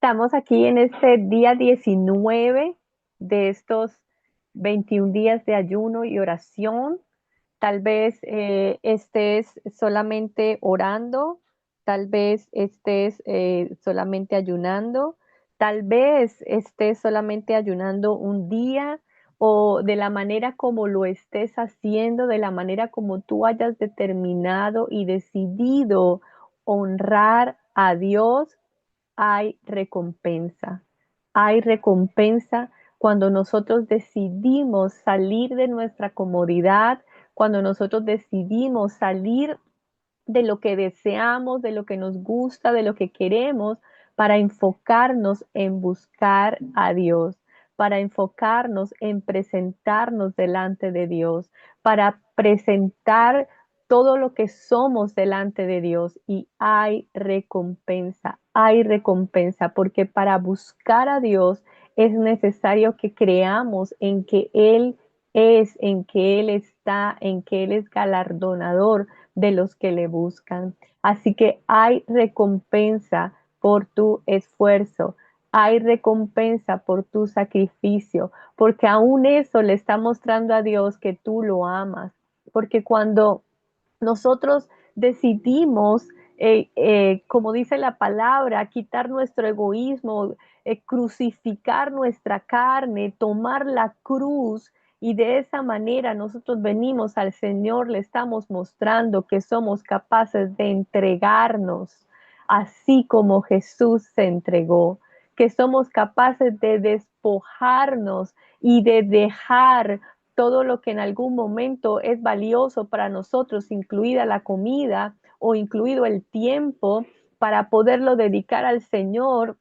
Estamos aquí en este día 19 de estos 21 días de ayuno y oración. Tal vez estés solamente orando, tal vez estés solamente ayunando, tal vez estés solamente ayunando un día o de la manera como lo estés haciendo, de la manera como tú hayas determinado y decidido honrar a Dios. Hay recompensa. Hay recompensa cuando nosotros decidimos salir de nuestra comodidad, cuando nosotros decidimos salir de lo que deseamos, de lo que nos gusta, de lo que queremos, para enfocarnos en buscar a Dios, para enfocarnos en presentarnos delante de Dios, para presentar todo lo que somos delante de Dios. Y hay recompensa, porque para buscar a Dios es necesario que creamos en que Él es, en que Él está, en que Él es galardonador de los que le buscan. Así que hay recompensa por tu esfuerzo, hay recompensa por tu sacrificio, porque aún eso le está mostrando a Dios que tú lo amas, porque cuando nosotros decidimos, como dice la palabra, quitar nuestro egoísmo, crucificar nuestra carne, tomar la cruz, y de esa manera nosotros venimos al Señor, le estamos mostrando que somos capaces de entregarnos, así como Jesús se entregó, que somos capaces de despojarnos y de dejar todo lo que en algún momento es valioso para nosotros, incluida la comida o incluido el tiempo, para poderlo dedicar al Señor.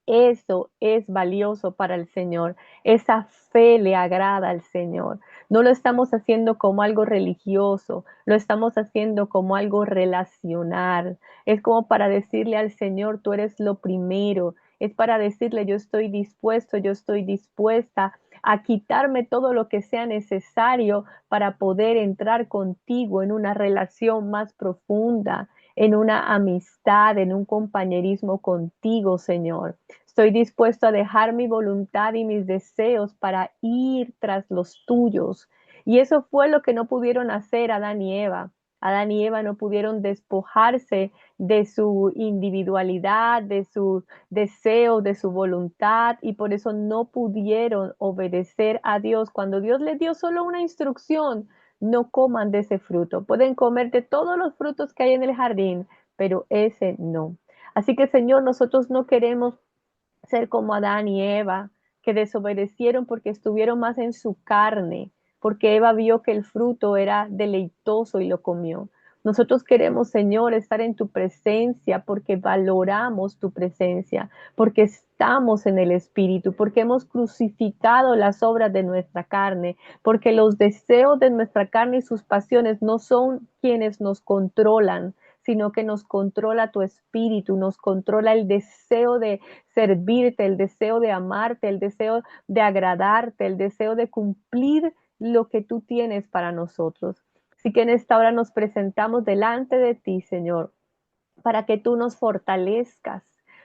Eso es valioso para el Señor. Esa fe le agrada al Señor. No lo estamos haciendo como algo religioso, lo estamos haciendo como algo relacional. Es como para decirle al Señor, tú eres lo primero. Es para decirle, yo estoy dispuesto, yo estoy dispuesta a quitarme todo lo que sea necesario para poder entrar contigo en una relación más profunda, en una amistad, en un compañerismo contigo, Señor. Estoy dispuesto a dejar mi voluntad y mis deseos para ir tras los tuyos. Y eso fue lo que no pudieron hacer Adán y Eva. Adán y Eva no pudieron despojarse de su individualidad, de su deseo, de su voluntad, y por eso no pudieron obedecer a Dios cuando Dios les dio solo una instrucción: no coman de ese fruto. Pueden comer de todos los frutos que hay en el jardín, pero ese no. Así que, Señor, nosotros no queremos ser como Adán y Eva, que desobedecieron porque estuvieron más en su carne, porque Eva vio que el fruto era deleitoso y lo comió. Nosotros queremos, Señor, estar en tu presencia porque valoramos tu presencia, porque estamos en el Espíritu, porque hemos crucificado las obras de nuestra carne, porque los deseos de nuestra carne y sus pasiones no son quienes nos controlan, sino que nos controla tu espíritu, nos controla el deseo de servirte, el deseo de amarte, el deseo de agradarte, el deseo de cumplir lo que tú tienes para nosotros. Así que en esta hora nos presentamos delante de ti, Señor, para que tú nos fortalezcas,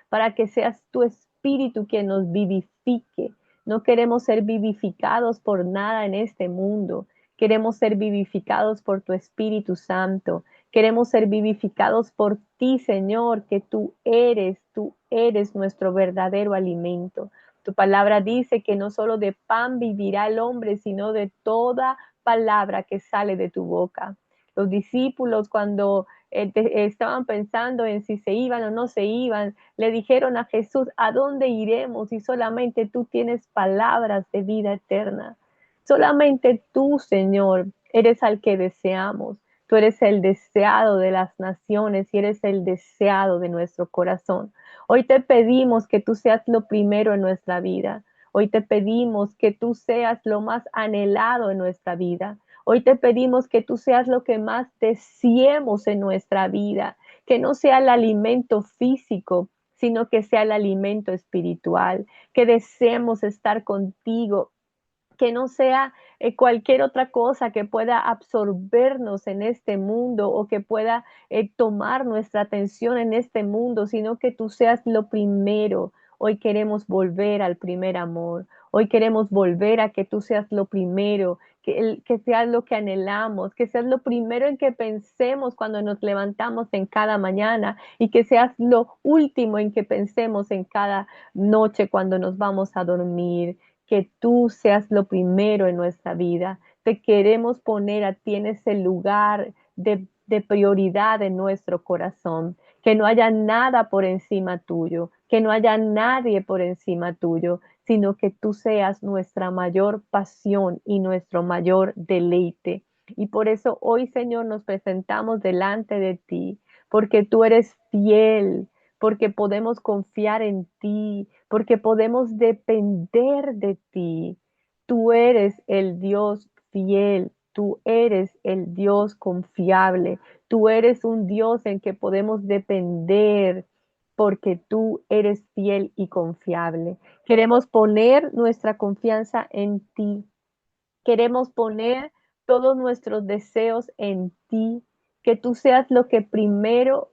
para que seas tu espíritu quien nos vivifique. No queremos ser vivificados por nada en este mundo. Queremos ser vivificados por tu Espíritu Santo. Queremos ser vivificados por ti, Señor, que tú eres nuestro verdadero alimento. Tu palabra dice que no solo de pan vivirá el hombre, sino de toda palabra que sale de tu boca. Los discípulos, cuando estaban pensando en si se iban o no se iban, le dijeron a Jesús: ¿a dónde iremos si solamente tú tienes palabras de vida eterna? Solamente tú, Señor, eres al que deseamos. Tú eres el deseado de las naciones y eres el deseado de nuestro corazón. Hoy te pedimos que tú seas lo primero en nuestra vida. Hoy te pedimos que tú seas lo más anhelado en nuestra vida. Hoy te pedimos que tú seas lo que más deseemos en nuestra vida, que no sea el alimento físico, sino que sea el alimento espiritual, que deseemos estar contigo, que no sea cualquier otra cosa que pueda absorbernos en este mundo o que pueda tomar nuestra atención en este mundo, sino que tú seas lo primero. Hoy queremos volver al primer amor. Hoy queremos volver a que tú seas lo primero, que seas lo que anhelamos, que seas lo primero en que pensemos cuando nos levantamos en cada mañana y que seas lo último en que pensemos en cada noche cuando nos vamos a dormir, que tú seas lo primero en nuestra vida. Te queremos poner a ti en ese lugar de prioridad en nuestro corazón, que no haya nada por encima tuyo, que no haya nadie por encima tuyo, sino que tú seas nuestra mayor pasión y nuestro mayor deleite. Y por eso hoy, Señor, nos presentamos delante de ti, porque tú eres fiel, porque podemos confiar en ti, porque podemos depender de ti. Tú eres el Dios fiel, tú eres el Dios confiable, tú eres un Dios en que podemos depender porque tú eres fiel y confiable. Queremos poner nuestra confianza en ti. Queremos poner todos nuestros deseos en ti. Que tú seas lo que primero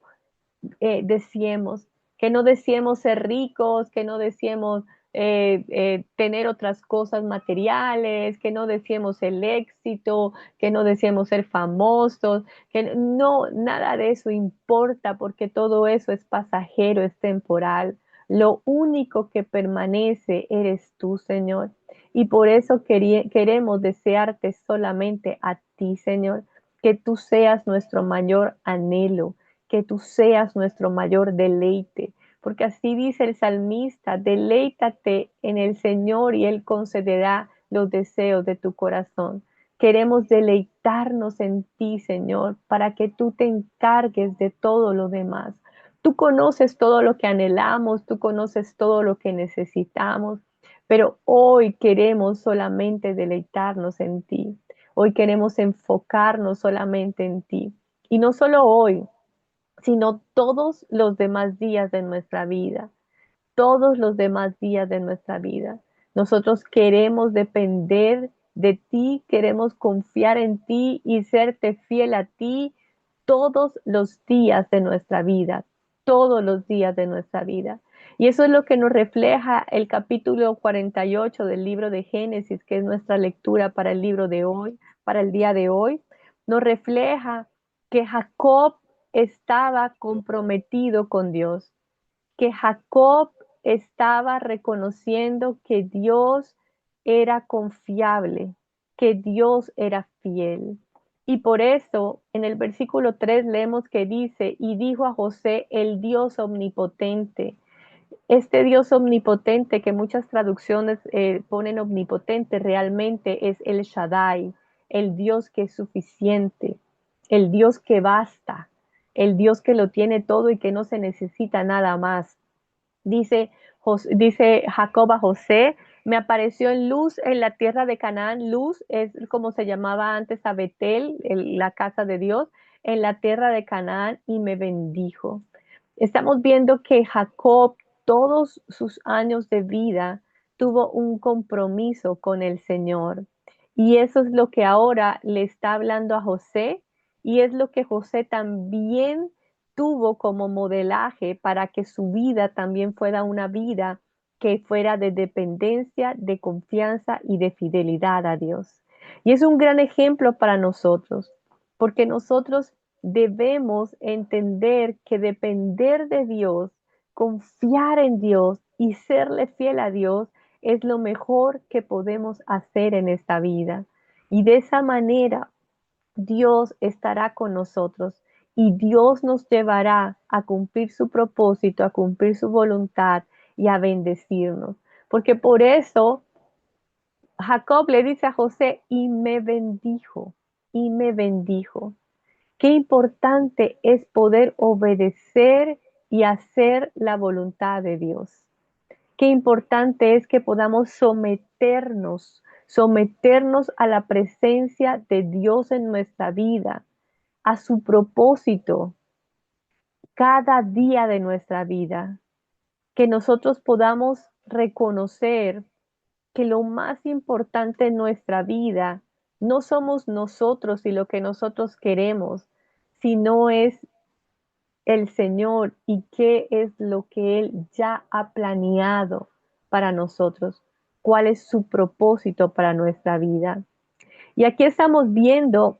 deseemos, que no deseemos ser ricos, que no deseemos tener otras cosas materiales, que no deseemos el éxito, que no deseemos ser famosos, que no, nada de eso importa porque todo eso es pasajero, es temporal. Lo único que permanece eres tú, Señor. Y por eso queremos desearte solamente a ti, Señor, que tú seas nuestro mayor anhelo, que tú seas nuestro mayor deleite, porque así dice el salmista, deleítate en el Señor y Él concederá los deseos de tu corazón. Queremos deleitarnos en ti, Señor, para que tú te encargues de todo lo demás. Tú conoces todo lo que anhelamos, tú conoces todo lo que necesitamos, pero hoy queremos solamente deleitarnos en ti. Hoy queremos enfocarnos solamente en ti. Y no solo hoy, sino todos los demás días de nuestra vida, todos los demás días de nuestra vida. Nosotros queremos depender de ti, queremos confiar en ti y serte fiel a ti todos los días de nuestra vida, todos los días de nuestra vida. Y eso es lo que nos refleja el capítulo 48 del libro de Génesis, que es nuestra lectura para el libro de hoy, para el día de hoy. Nos refleja que Jacob estaba comprometido con Dios, que Jacob estaba reconociendo que Dios era confiable, que Dios era fiel. Y por eso en el versículo 3 leemos que dice, y dijo a José, el Dios omnipotente. Este Dios omnipotente que muchas traducciones ponen omnipotente, realmente es el Shaddai, el Dios que es suficiente, el Dios que basta, el Dios que lo tiene todo y que no se necesita nada más. Dice Jacob a José, me apareció en luz en la tierra de Canaán. Luz es como se llamaba antes a Betel, la casa de Dios, en la tierra de Canaán y me bendijo. Estamos viendo que Jacob todos sus años de vida tuvo un compromiso con el Señor. Y eso es lo que ahora le está hablando a José y es lo que José también tuvo como modelaje para que su vida también fuera una vida que fuera de dependencia, de confianza y de fidelidad a Dios. Y es un gran ejemplo para nosotros, porque nosotros debemos entender que depender de Dios, confiar en Dios y serle fiel a Dios es lo mejor que podemos hacer en esta vida. Y de esa manera Dios estará con nosotros y Dios nos llevará a cumplir su propósito, a cumplir su voluntad y a bendecirnos. Porque por eso Jacob le dice a José, y me bendijo. Qué importante es poder obedecer y hacer la voluntad de Dios. Qué importante es que podamos someternos a la presencia de Dios en nuestra vida, a su propósito cada día de nuestra vida, que nosotros podamos reconocer que lo más importante en nuestra vida no somos nosotros y lo que nosotros queremos, sino es el Señor y qué es lo que Él ya ha planeado para nosotros, cuál es su propósito para nuestra vida. Y aquí estamos viendo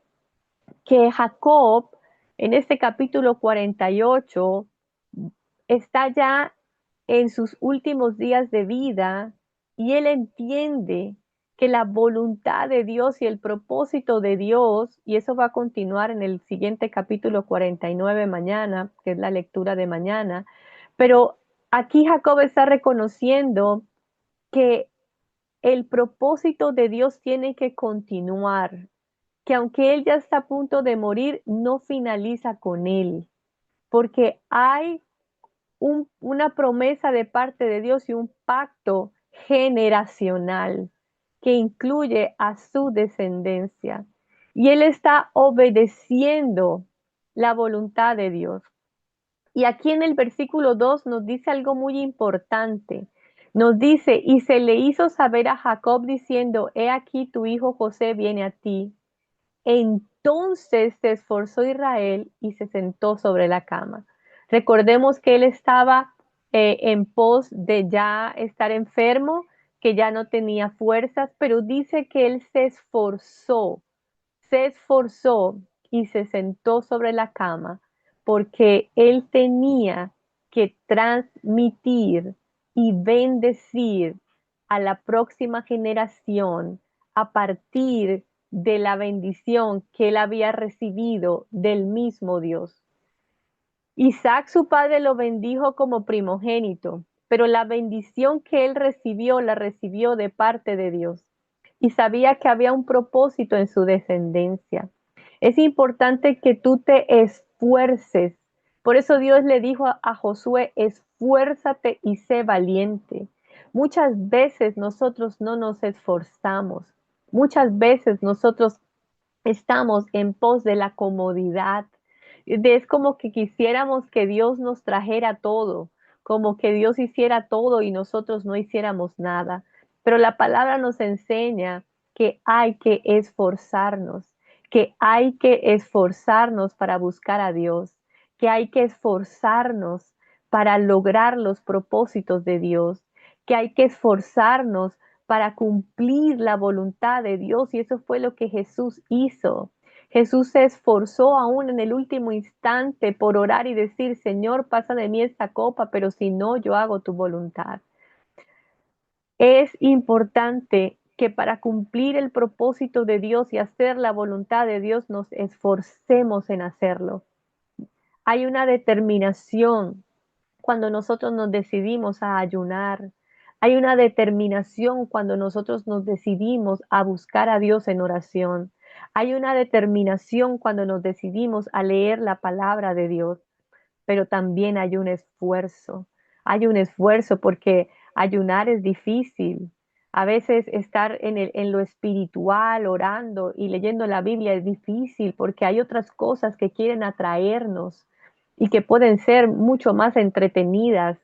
que Jacob, en este capítulo 48, está ya en sus últimos días de vida y él entiende que la voluntad de Dios y el propósito de Dios, y eso va a continuar en el siguiente capítulo 49 mañana, que es la lectura de mañana, pero aquí Jacob está reconociendo que el propósito de Dios tiene que continuar, que aunque él ya está a punto de morir, no finaliza con él, porque hay una promesa de parte de Dios y un pacto generacional que incluye a su descendencia. Y él está obedeciendo la voluntad de Dios. Y aquí en el versículo 2 nos dice algo muy importante. Nos dice, y se le hizo saber a Jacob diciendo, he aquí tu hijo José viene a ti. Entonces se esforzó Israel y se sentó sobre la cama. Recordemos que él estaba en pos de ya estar enfermo, que ya no tenía fuerzas, pero dice que él se esforzó y se sentó sobre la cama porque él tenía que transmitir y bendecir a la próxima generación a partir de la bendición que él había recibido del mismo Dios. Isaac, su padre, lo bendijo como primogénito, pero la bendición que él recibió la recibió de parte de Dios y sabía que había un propósito en su descendencia. Es importante que tú te esfuerces. Por eso Dios le dijo a Josué, esfuérzate y sé valiente. Muchas veces nosotros no nos esforzamos. Muchas veces nosotros estamos en pos de la comodidad. Es como que quisiéramos que Dios nos trajera todo, como que Dios hiciera todo y nosotros no hiciéramos nada. Pero la palabra nos enseña que hay que esforzarnos, que hay que esforzarnos para buscar a Dios, que hay que esforzarnos para lograr los propósitos de Dios, que hay que esforzarnos para cumplir la voluntad de Dios. Y eso fue lo que Jesús hizo. Jesús se esforzó aún en el último instante por orar y decir, Señor, pasa de mí esta copa, pero si no, yo hago tu voluntad. Es importante que para cumplir el propósito de Dios y hacer la voluntad de Dios nos esforcemos en hacerlo. Hay una determinación cuando nosotros nos decidimos a ayunar. Hay una determinación cuando nosotros nos decidimos a buscar a Dios en oración. Hay una determinación cuando nos decidimos a leer la palabra de Dios, pero también hay un esfuerzo. Hay un esfuerzo porque ayunar es difícil. A veces estar en lo espiritual, orando y leyendo la Biblia es difícil porque hay otras cosas que quieren atraernos y que pueden ser mucho más entretenidas,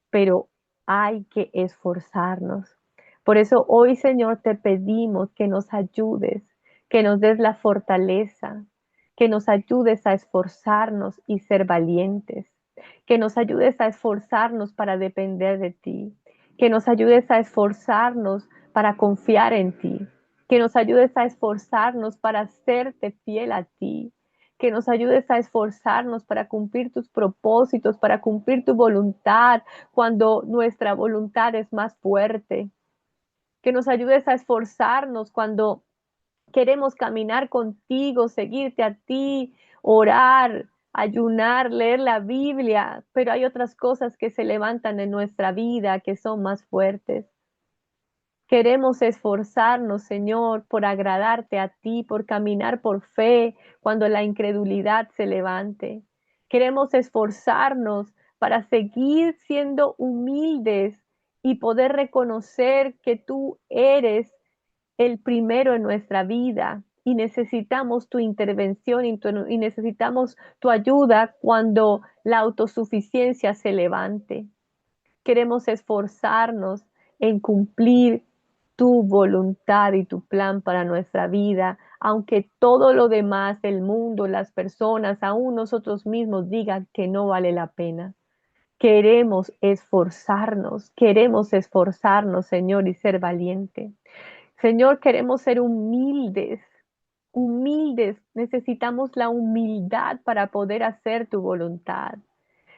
pero hay que esforzarnos. Por eso hoy, Señor, te pedimos que nos ayudes, que nos des la fortaleza, que nos ayudes a esforzarnos y ser valientes, que nos ayudes a esforzarnos para depender de ti, que nos ayudes a esforzarnos para confiar en ti, que nos ayudes a esforzarnos para hacerte fiel a ti, que nos ayudes a esforzarnos para cumplir tus propósitos, para cumplir tu voluntad, cuando nuestra voluntad es más fuerte. Que nos ayudes a esforzarnos cuando queremos caminar contigo, seguirte a ti, orar, ayunar, leer la Biblia, pero hay otras cosas que se levantan en nuestra vida que son más fuertes. Queremos esforzarnos, Señor, por agradarte a ti, por caminar por fe cuando la incredulidad se levante. Queremos esforzarnos para seguir siendo humildes y poder reconocer que tú eres el primero en nuestra vida y necesitamos tu intervención y necesitamos tu ayuda cuando la autosuficiencia se levante. Queremos esforzarnos en cumplir tu voluntad y tu plan para nuestra vida, aunque todo lo demás, el mundo, las personas, aún nosotros mismos digan que no vale la pena. Queremos esforzarnos, Señor, y ser valiente. Señor, queremos ser humildes, humildes. Necesitamos la humildad para poder hacer tu voluntad.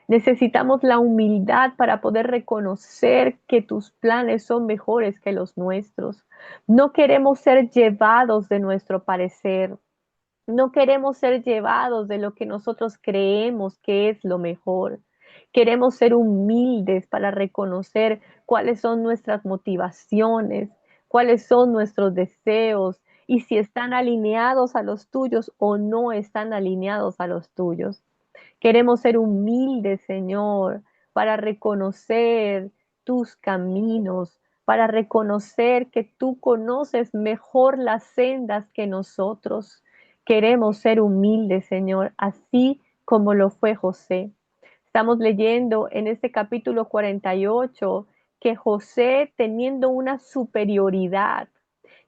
Necesitamos la humildad para poder reconocer que tus planes son mejores que los nuestros. No queremos ser llevados de nuestro parecer. No queremos ser llevados de lo que nosotros creemos que es lo mejor. Queremos ser humildes para reconocer cuáles son nuestras motivaciones, cuáles son nuestros deseos y si están alineados a los tuyos o no están alineados a los tuyos. Queremos ser humildes, Señor, para reconocer tus caminos, para reconocer que tú conoces mejor las sendas que nosotros. Queremos ser humildes, Señor, así como lo fue José. Estamos leyendo en este capítulo 48 que José, teniendo una superioridad,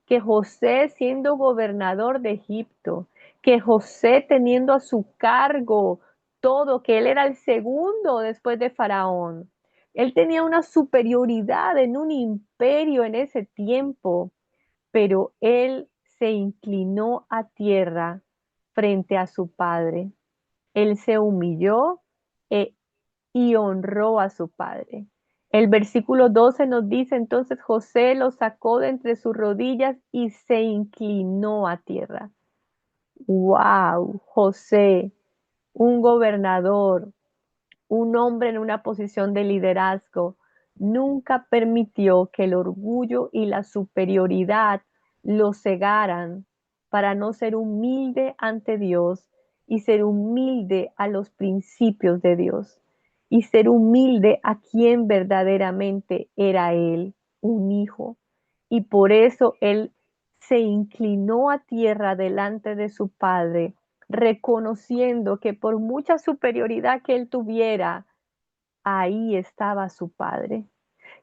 que José siendo gobernador de Egipto, que José teniendo a su cargo todo, que él era el segundo después de Faraón. Él tenía una superioridad en un imperio en ese tiempo, pero él se inclinó a tierra frente a su padre. Él se humilló e y honró a su padre. El versículo 12 nos dice, entonces José lo sacó de entre sus rodillas y se inclinó a tierra. ¡Wow! José, un gobernador, un hombre en una posición de liderazgo, nunca permitió que el orgullo y la superioridad lo cegaran para no ser humilde ante Dios y ser humilde a los principios de Dios y ser humilde a quien verdaderamente era él, un hijo. Y por eso él se inclinó a tierra delante de su padre, reconociendo que por mucha superioridad que él tuviera, ahí estaba su Padre.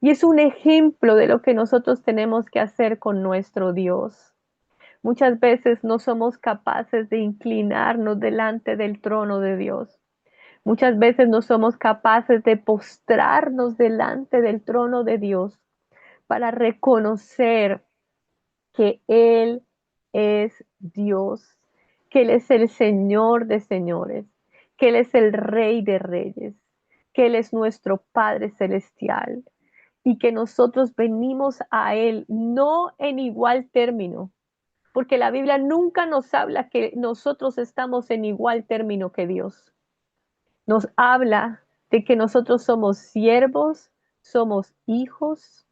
Y es un ejemplo de lo que nosotros tenemos que hacer con nuestro Dios. Muchas veces no somos capaces de inclinarnos delante del trono de Dios. Muchas veces no somos capaces de postrarnos delante del trono de Dios para reconocer que Él es Dios, que Él es el Señor de señores, que Él es el Rey de reyes, que Él es nuestro Padre celestial y que nosotros venimos a Él no en igual término, porque la Biblia nunca nos habla que nosotros estamos en igual término que Dios. Nos habla de que nosotros somos siervos, somos hijos,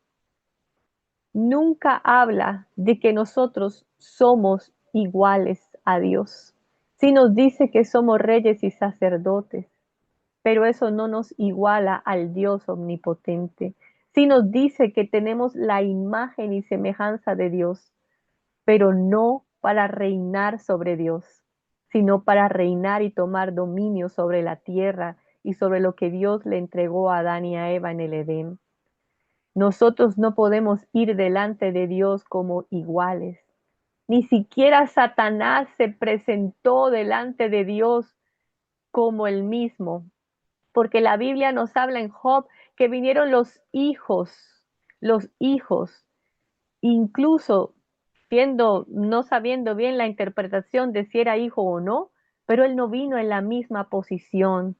nunca habla de que nosotros somos iguales a Dios. Sí nos dice que somos reyes y sacerdotes, pero eso no nos iguala al Dios omnipotente. Sí nos dice que tenemos la imagen y semejanza de Dios, pero no para reinar sobre Dios, sino para reinar y tomar dominio sobre la tierra y sobre lo que Dios le entregó a Adán y a Eva en el Edén. Nosotros no podemos ir delante de Dios como iguales. Ni siquiera Satanás se presentó delante de Dios como el mismo, porque la Biblia nos habla en Job que vinieron los hijos, incluso no sabiendo bien la interpretación de si era hijo o no, pero él no vino en la misma posición.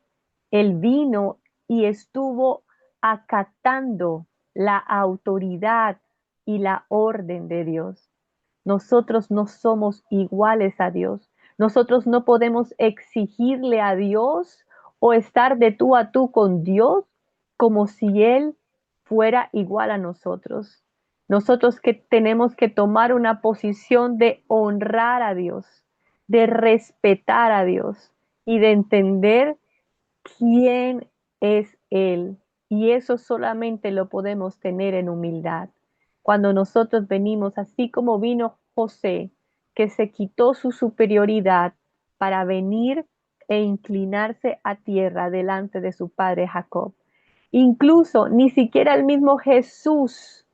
Él vino y estuvo acatando la autoridad y la orden de Dios. Nosotros no somos iguales a Dios. Nosotros no podemos exigirle a Dios o estar de tú a tú con Dios como si Él fuera igual a nosotros. Nosotros que tenemos que tomar una posición de honrar a Dios, de respetar a Dios y de entender quién es Él. Y eso solamente lo podemos tener en humildad. Cuando nosotros venimos, así como vino José, que se quitó su superioridad para venir e inclinarse a tierra delante de su padre Jacob. Incluso ni siquiera el mismo Jesús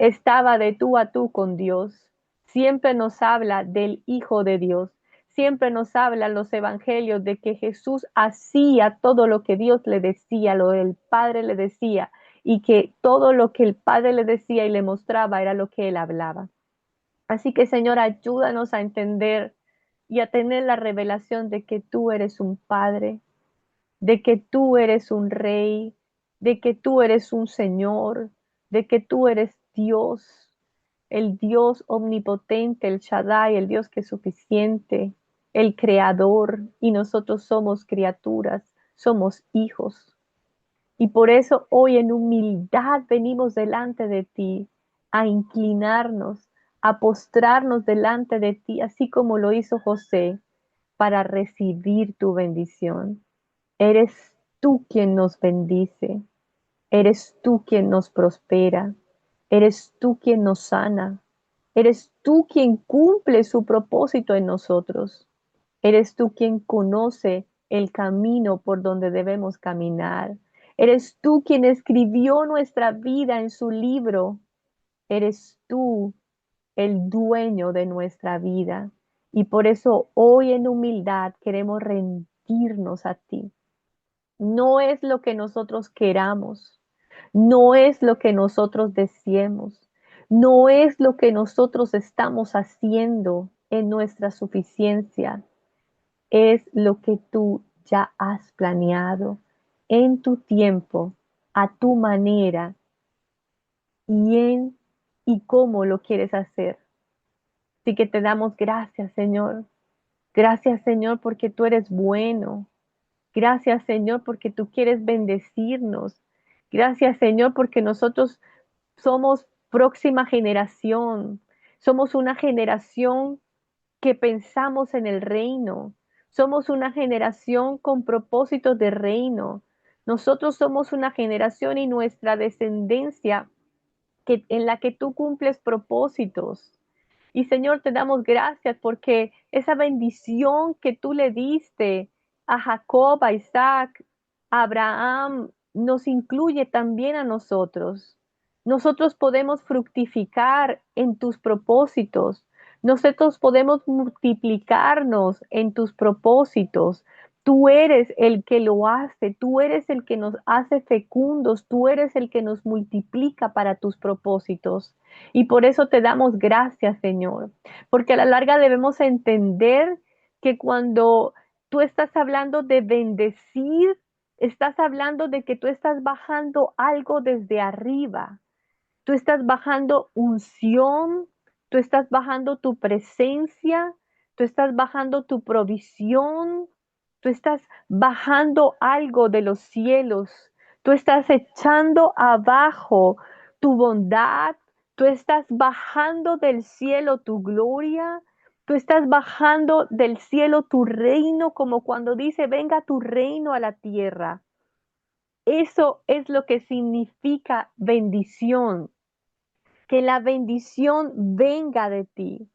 estaba de tú a tú con Dios. Siempre nos habla del Hijo de Dios. Siempre nos habla en los evangelios de que Jesús hacía todo lo que Dios le decía, lo que el Padre le decía, y que todo lo que el Padre le decía y le mostraba era lo que él hablaba. Así que, Señor, ayúdanos a entender y a tener la revelación de que tú eres un Padre, de que tú eres un Rey, de que tú eres un Señor, de que tú eres Dios, el Dios omnipotente, el Shaddai, el Dios que es suficiente, el Creador, y nosotros somos criaturas, somos hijos. Y por eso hoy en humildad venimos delante de ti a inclinarnos, a postrarnos delante de ti, así como lo hizo José, para recibir tu bendición. Eres tú quien nos bendice, eres tú quien nos prospera, eres tú quien nos sana, eres tú quien cumple su propósito en nosotros, eres tú quien conoce el camino por donde debemos caminar, eres tú quien escribió nuestra vida en su libro, eres tú el dueño de nuestra vida. Y por eso hoy en humildad queremos rendirnos a ti. No es lo que nosotros queramos, no es lo que nosotros deseemos, no es lo que nosotros estamos haciendo en nuestra suficiencia, es lo que tú ya has planeado en tu tiempo, a tu manera y cómo lo quieres hacer. Así que te damos gracias, Señor. Gracias, Señor, porque tú eres bueno. Gracias, Señor, porque tú quieres bendecirnos. Gracias, Señor, porque nosotros somos próxima generación. Somos una generación que pensamos en el reino. Somos una generación con propósitos de reino. Nosotros somos una generación y nuestra descendencia en la que tú cumples propósitos. Y Señor, te damos gracias porque esa bendición que tú le diste a Jacob, a Isaac, a Abraham, nos incluye también a nosotros. Nosotros podemos fructificar en tus propósitos. Nosotros podemos multiplicarnos en tus propósitos. Tú eres el que lo hace, tú eres el que nos hace fecundos, tú eres el que nos multiplica para tus propósitos. Y por eso te damos gracias, Señor, porque a la larga debemos entender que cuando tú estás hablando de bendecir, estás hablando de que tú estás bajando algo desde arriba. Tú estás bajando unción, tú estás bajando tu presencia, tú estás bajando tu provisión, tú estás bajando algo de los cielos, tú estás echando abajo tu bondad, tú estás bajando del cielo tu gloria, tú estás bajando del cielo tu reino, como cuando dice, venga tu reino a la tierra. Eso es lo que significa bendición, que la bendición venga de ti.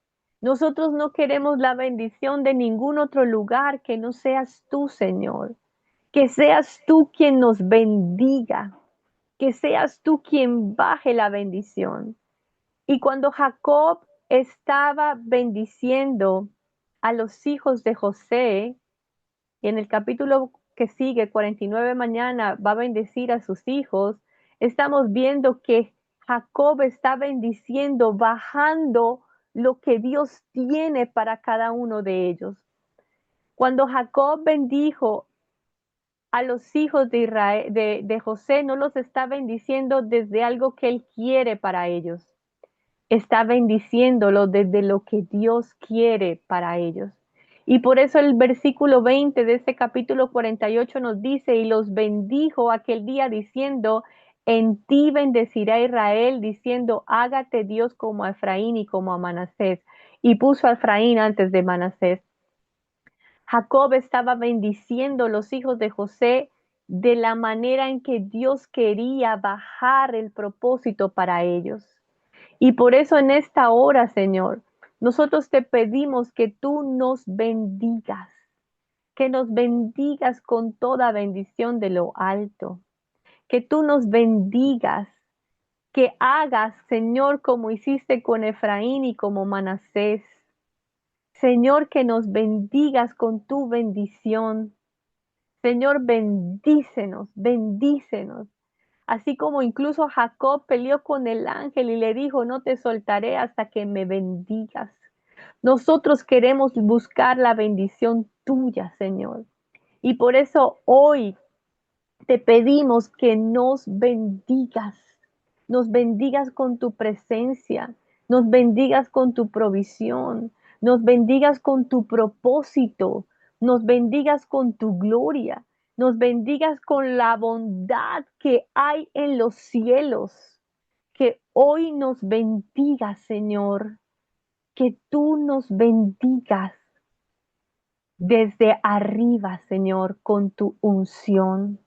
Nosotros no queremos la bendición de ningún otro lugar que no seas tú, Señor. Que seas tú quien nos bendiga, que seas tú quien baje la bendición. Y cuando Jacob estaba bendiciendo a los hijos de José, y en el capítulo que sigue, 49 mañana, va a bendecir a sus hijos, estamos viendo que Jacob está bendiciendo, bajando lo que Dios tiene para cada uno de ellos. Cuando Jacob bendijo a los hijos de Israel, de José, no los está bendiciendo desde algo que él quiere para ellos. Está bendiciéndolo desde lo que Dios quiere para ellos. Y por eso el versículo 20 de este capítulo 48 nos dice, y los bendijo aquel día diciendo, en ti bendecirá Israel, diciendo, hágate Dios como a Efraín y como a Manasés. Y puso a Efraín antes de Manasés. Jacob estaba bendiciendo los hijos de José de la manera en que Dios quería bajar el propósito para ellos. Y por eso en esta hora, Señor, nosotros te pedimos que tú nos bendigas, que nos bendigas con toda bendición de lo alto, que tú nos bendigas, que hagas, Señor, como hiciste con Efraín y como Manasés. Señor, que nos bendigas con tu bendición. Señor, bendícenos, bendícenos. Así como incluso Jacob peleó con el ángel y le dijo, no te soltaré hasta que me bendigas. Nosotros queremos buscar la bendición tuya, Señor. Y por eso hoy te pedimos que nos bendigas con tu presencia, nos bendigas con tu provisión, nos bendigas con tu propósito, nos bendigas con tu gloria, nos bendigas con la bondad que hay en los cielos. Que hoy nos bendigas, Señor, que tú nos bendigas desde arriba, Señor, con tu unción.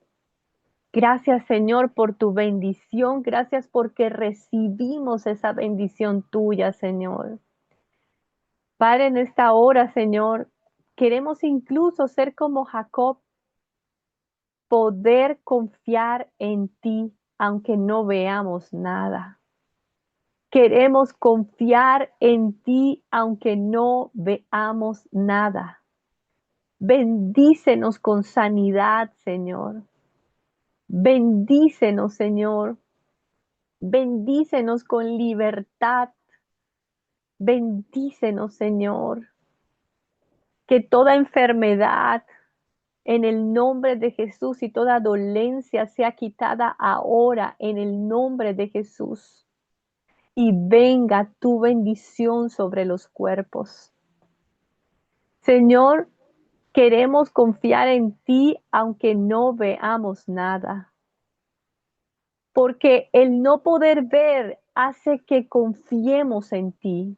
Gracias, Señor, por tu bendición. Gracias porque recibimos esa bendición tuya, Señor. Padre, en esta hora, Señor, queremos incluso ser como Jacob, poder confiar en ti, aunque no veamos nada. Queremos confiar en ti, aunque no veamos nada. Bendícenos con sanidad, Señor. Bendícenos, Señor. Bendícenos con libertad. Bendícenos, Señor. Que toda enfermedad en el nombre de Jesús y toda dolencia sea quitada ahora en el nombre de Jesús. Y venga tu bendición sobre los cuerpos. Señor, queremos confiar en ti aunque no veamos nada. Porque el no poder ver hace que confiemos en ti.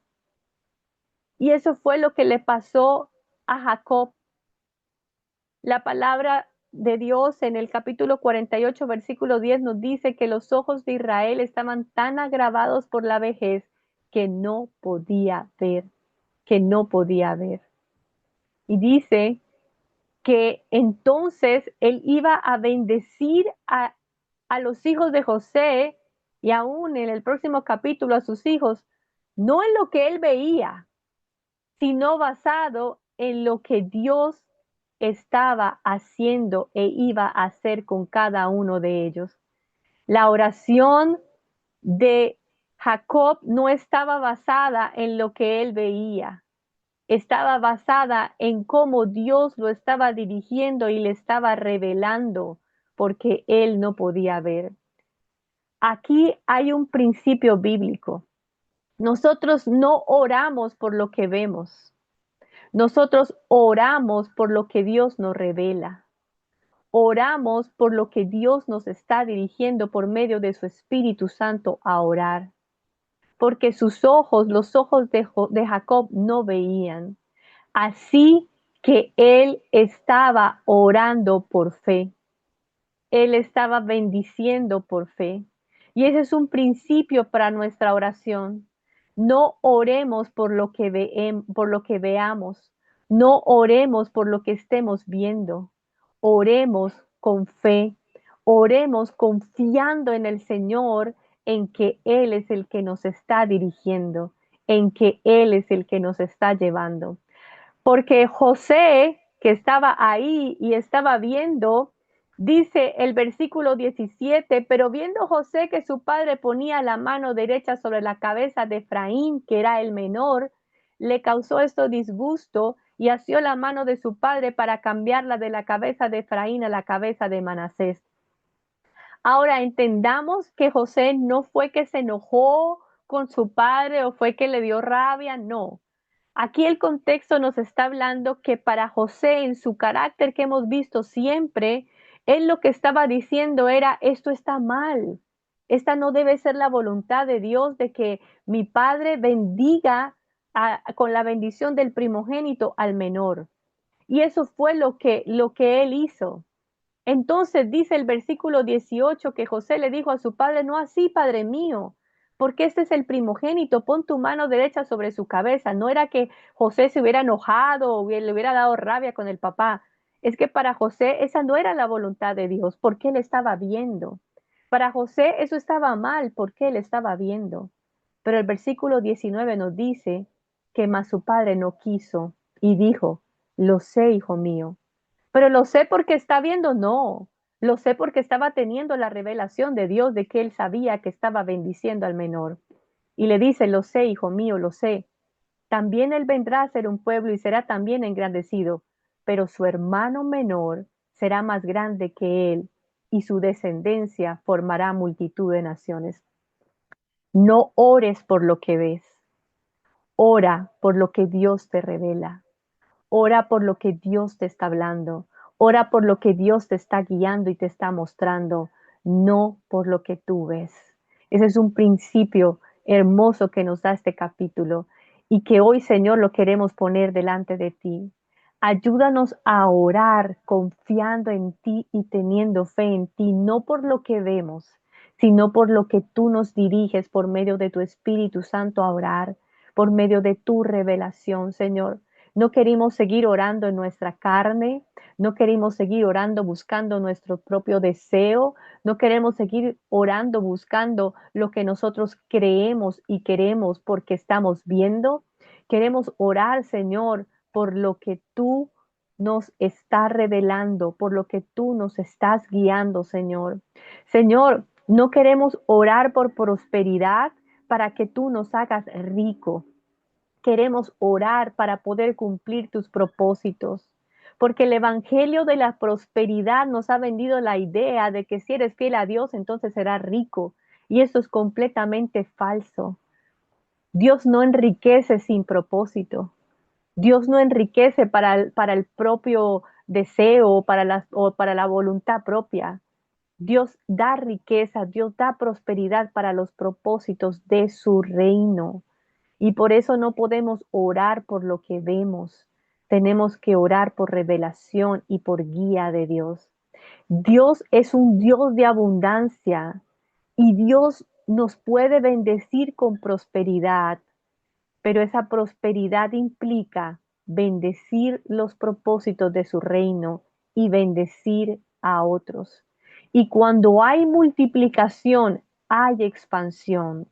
Y eso fue lo que le pasó a Jacob. La palabra de Dios en el capítulo 48, versículo 10 nos dice que los ojos de Israel estaban tan agravados por la vejez que no podía ver, que no podía ver. Y dice que entonces él iba a bendecir a los hijos de José y aún en el próximo capítulo a sus hijos, no en lo que él veía, sino basado en lo que Dios estaba haciendo e iba a hacer con cada uno de ellos. La oración de Jacob no estaba basada en lo que él veía, estaba basada en cómo Dios lo estaba dirigiendo y le estaba revelando, porque él no podía ver. Aquí hay un principio bíblico. Nosotros no oramos por lo que vemos. Nosotros oramos por lo que Dios nos revela. Oramos por lo que Dios nos está dirigiendo por medio de su Espíritu Santo a orar. Porque sus ojos, los ojos de Jacob no veían. Así que él estaba orando por fe. Él estaba bendiciendo por fe. Y ese es un principio para nuestra oración. No oremos por lo que veamos. No oremos por lo que estemos viendo. Oremos con fe. Oremos confiando en el Señor, en que Él es el que nos está dirigiendo, en que Él es el que nos está llevando. Porque José, que estaba ahí y estaba viendo, dice el versículo 17, pero viendo José que su padre ponía la mano derecha sobre la cabeza de Efraín, que era el menor, le causó esto disgusto y asió la mano de su padre para cambiarla de la cabeza de Efraín a la cabeza de Manasés. Ahora entendamos que José no fue que se enojó con su padre o fue que le dio rabia, no. Aquí el contexto nos está hablando que para José, en su carácter que hemos visto siempre, él lo que estaba diciendo era, esto está mal, esta no debe ser la voluntad de Dios de que mi padre bendiga con la bendición del primogénito al menor. Y eso fue lo que él hizo. Entonces dice el versículo 18 que José le dijo a su padre, no así, padre mío, porque este es el primogénito, pon tu mano derecha sobre su cabeza. No era que José se hubiera enojado o le hubiera dado rabia con el papá. Es que para José esa no era la voluntad de Dios, porque él estaba viendo. Para José eso estaba mal porque él estaba viendo. Pero el versículo 19 nos dice que más su padre no quiso y dijo, lo sé, hijo mío. Pero lo sé porque está viendo, no. Lo sé porque estaba teniendo la revelación de Dios de que él sabía que estaba bendiciendo al menor. Y le dice, lo sé, hijo mío, lo sé. También él vendrá a ser un pueblo y será también engrandecido, pero su hermano menor será más grande que él y su descendencia formará multitud de naciones. No ores por lo que ves, ora por lo que Dios te revela. Ora por lo que Dios te está hablando. Ora por lo que Dios te está guiando y te está mostrando, no por lo que tú ves. Ese es un principio hermoso que nos da este capítulo y que hoy, Señor, lo queremos poner delante de ti. Ayúdanos a orar confiando en ti y teniendo fe en ti, no por lo que vemos, sino por lo que tú nos diriges por medio de tu Espíritu Santo a orar, por medio de tu revelación, Señor. No queremos seguir orando en nuestra carne, no queremos seguir orando buscando nuestro propio deseo, no queremos seguir orando buscando lo que nosotros creemos y queremos porque estamos viendo. Queremos orar, Señor, por lo que tú nos estás revelando, por lo que tú nos estás guiando, Señor. Señor, no queremos orar por prosperidad para que tú nos hagas rico. Queremos orar para poder cumplir tus propósitos, porque el Evangelio de la prosperidad nos ha vendido la idea de que si eres fiel a Dios, entonces serás rico. Y eso es completamente falso. Dios no enriquece sin propósito. Dios no enriquece para el propio deseo o para la voluntad propia. Dios da riqueza, Dios da prosperidad para los propósitos de su reino. Y por eso no podemos orar por lo que vemos. Tenemos que orar por revelación y por guía de Dios. Dios es un Dios de abundancia y Dios nos puede bendecir con prosperidad, pero esa prosperidad implica bendecir los propósitos de su reino y bendecir a otros. Y cuando hay multiplicación, hay expansión.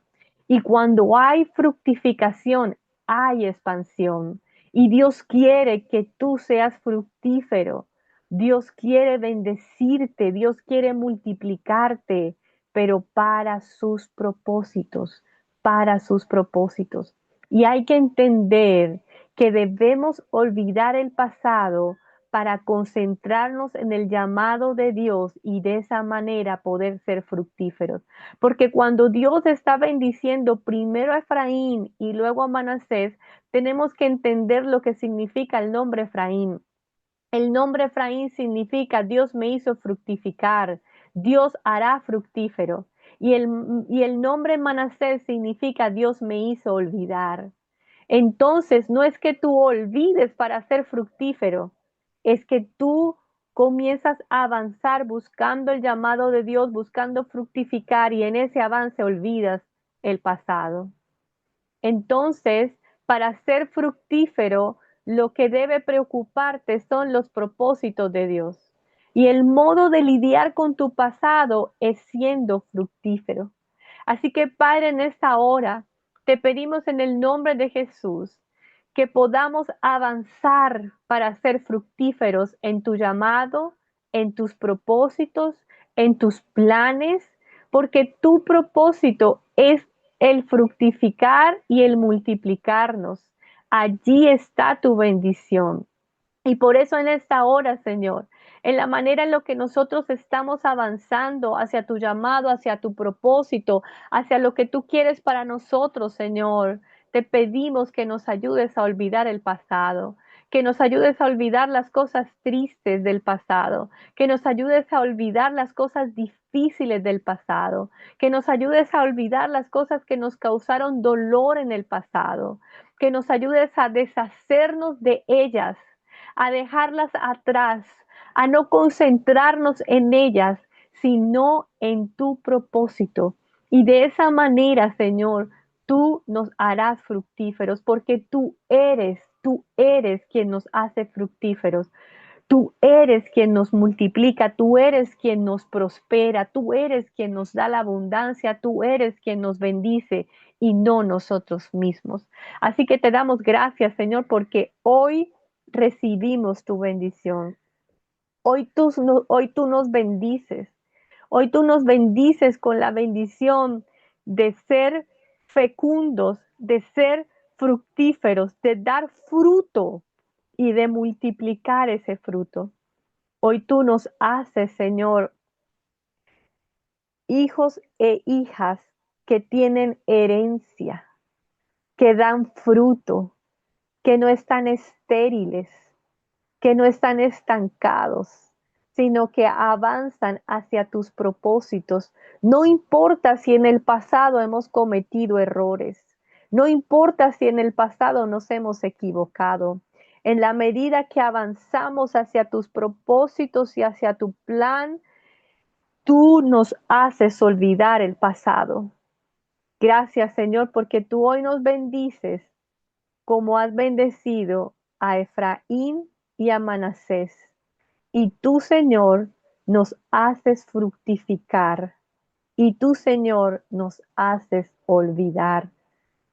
Y cuando hay fructificación, hay expansión. Y Dios quiere que tú seas fructífero. Dios quiere bendecirte, Dios quiere multiplicarte, pero para sus propósitos, para sus propósitos. Y hay que entender que debemos olvidar el pasado para concentrarnos en el llamado de Dios y de esa manera poder ser fructíferos. Porque cuando Dios está bendiciendo primero a Efraín y luego a Manasés, tenemos que entender lo que significa el nombre Efraín. El nombre Efraín significa Dios me hizo fructificar, Dios hará fructífero. Y el nombre Manasés significa Dios me hizo olvidar. Entonces, no es que tú olvides para ser fructífero, es que tú comienzas a avanzar buscando el llamado de Dios, buscando fructificar y en ese avance olvidas el pasado. Entonces, para ser fructífero, lo que debe preocuparte son los propósitos de Dios. Y el modo de lidiar con tu pasado es siendo fructífero. Así que, Padre, en esta hora te pedimos en el nombre de Jesús que podamos avanzar para ser fructíferos en tu llamado, en tus propósitos, en tus planes, porque tu propósito es el fructificar y el multiplicarnos. Allí está tu bendición. Y por eso en esta hora, Señor, en la manera en lo que nosotros estamos avanzando hacia tu llamado, hacia tu propósito, hacia lo que tú quieres para nosotros, Señor, te pedimos que nos ayudes a olvidar el pasado, que nos ayudes a olvidar las cosas tristes del pasado, que nos ayudes a olvidar las cosas difíciles del pasado, que nos ayudes a olvidar las cosas que nos causaron dolor en el pasado, que nos ayudes a deshacernos de ellas, a dejarlas atrás, a no concentrarnos en ellas, sino en tu propósito. Y de esa manera, Señor, tú nos harás fructíferos, porque tú eres quien nos hace fructíferos. Tú eres quien nos multiplica, tú eres quien nos prospera, tú eres quien nos da la abundancia, tú eres quien nos bendice y no nosotros mismos. Así que te damos gracias, Señor, porque hoy recibimos tu bendición. Hoy tú nos bendices. Hoy tú nos bendices con la bendición de ser fecundos, de ser fructíferos, de dar fruto y de multiplicar ese fruto. Hoy tú nos haces, Señor, hijos e hijas que tienen herencia, que dan fruto, que no están estériles, que no están estancados, sino que avanzan hacia tus propósitos. No importa si en el pasado hemos cometido errores, no importa si en el pasado nos hemos equivocado. En la medida que avanzamos hacia tus propósitos y hacia tu plan, tú nos haces olvidar el pasado. Gracias, Señor, porque tú hoy nos bendices como has bendecido a Efraín y a Manasés. Y tú, Señor, nos haces fructificar. Y tú, Señor, nos haces olvidar.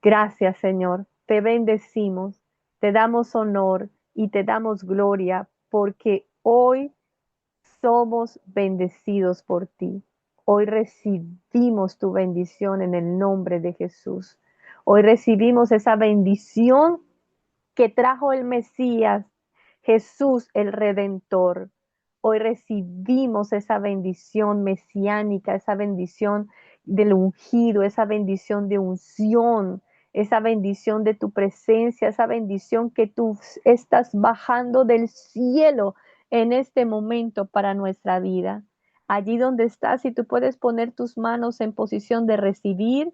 Gracias, Señor. Te bendecimos, te damos honor y te damos gloria porque hoy somos bendecidos por ti. Hoy recibimos tu bendición en el nombre de Jesús. Hoy recibimos esa bendición que trajo el Mesías, Jesús el Redentor. Hoy recibimos esa bendición mesiánica, esa bendición del ungido, esa bendición de unción, esa bendición de tu presencia, esa bendición que tú estás bajando del cielo en este momento para nuestra vida. Allí donde estás, si tú puedes poner tus manos en posición de recibir,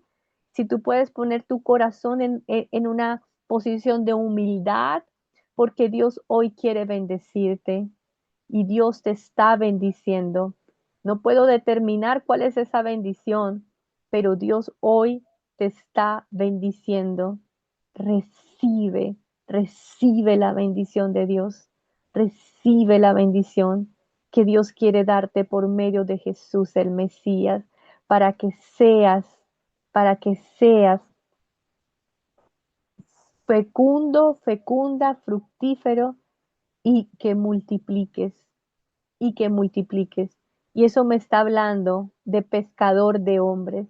si tú puedes poner tu corazón en una posición de humildad, porque Dios hoy quiere bendecirte y Dios te está bendiciendo. No puedo determinar cuál es esa bendición, pero Dios hoy te está bendiciendo. Recibe, recibe la bendición de Dios. Recibe la bendición que Dios quiere darte por medio de Jesús el Mesías, para que seas, para que seas fecundo, fecunda, fructífero y que multipliques y que multipliques. Y eso me está hablando de pescador de hombres.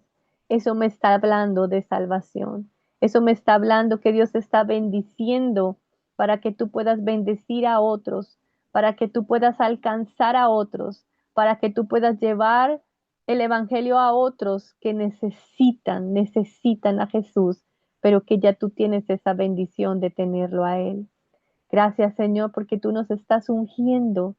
Eso me está hablando de salvación. Eso me está hablando que Dios te está bendiciendo para que tú puedas bendecir a otros, para que tú puedas alcanzar a otros, para que tú puedas llevar el evangelio a otros que necesitan a Jesús, pero que ya tú tienes esa bendición de tenerlo a Él. Gracias, Señor, porque tú nos estás ungiendo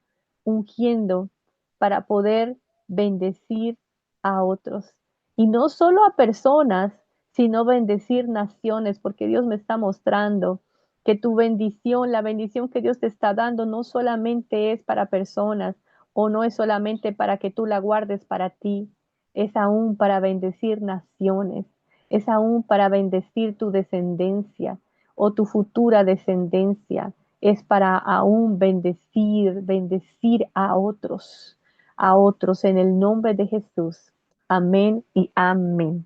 para poder bendecir a otros. Y no solo a personas, sino bendecir naciones, porque Dios me está mostrando que tu bendición, la bendición que Dios te está dando, no solamente es para personas o no es solamente para que tú la guardes para ti, es aún para bendecir naciones, es aún para bendecir tu descendencia o tu futura descendencia, es para aún bendecir a otros en el nombre de Jesús. Amén y amén.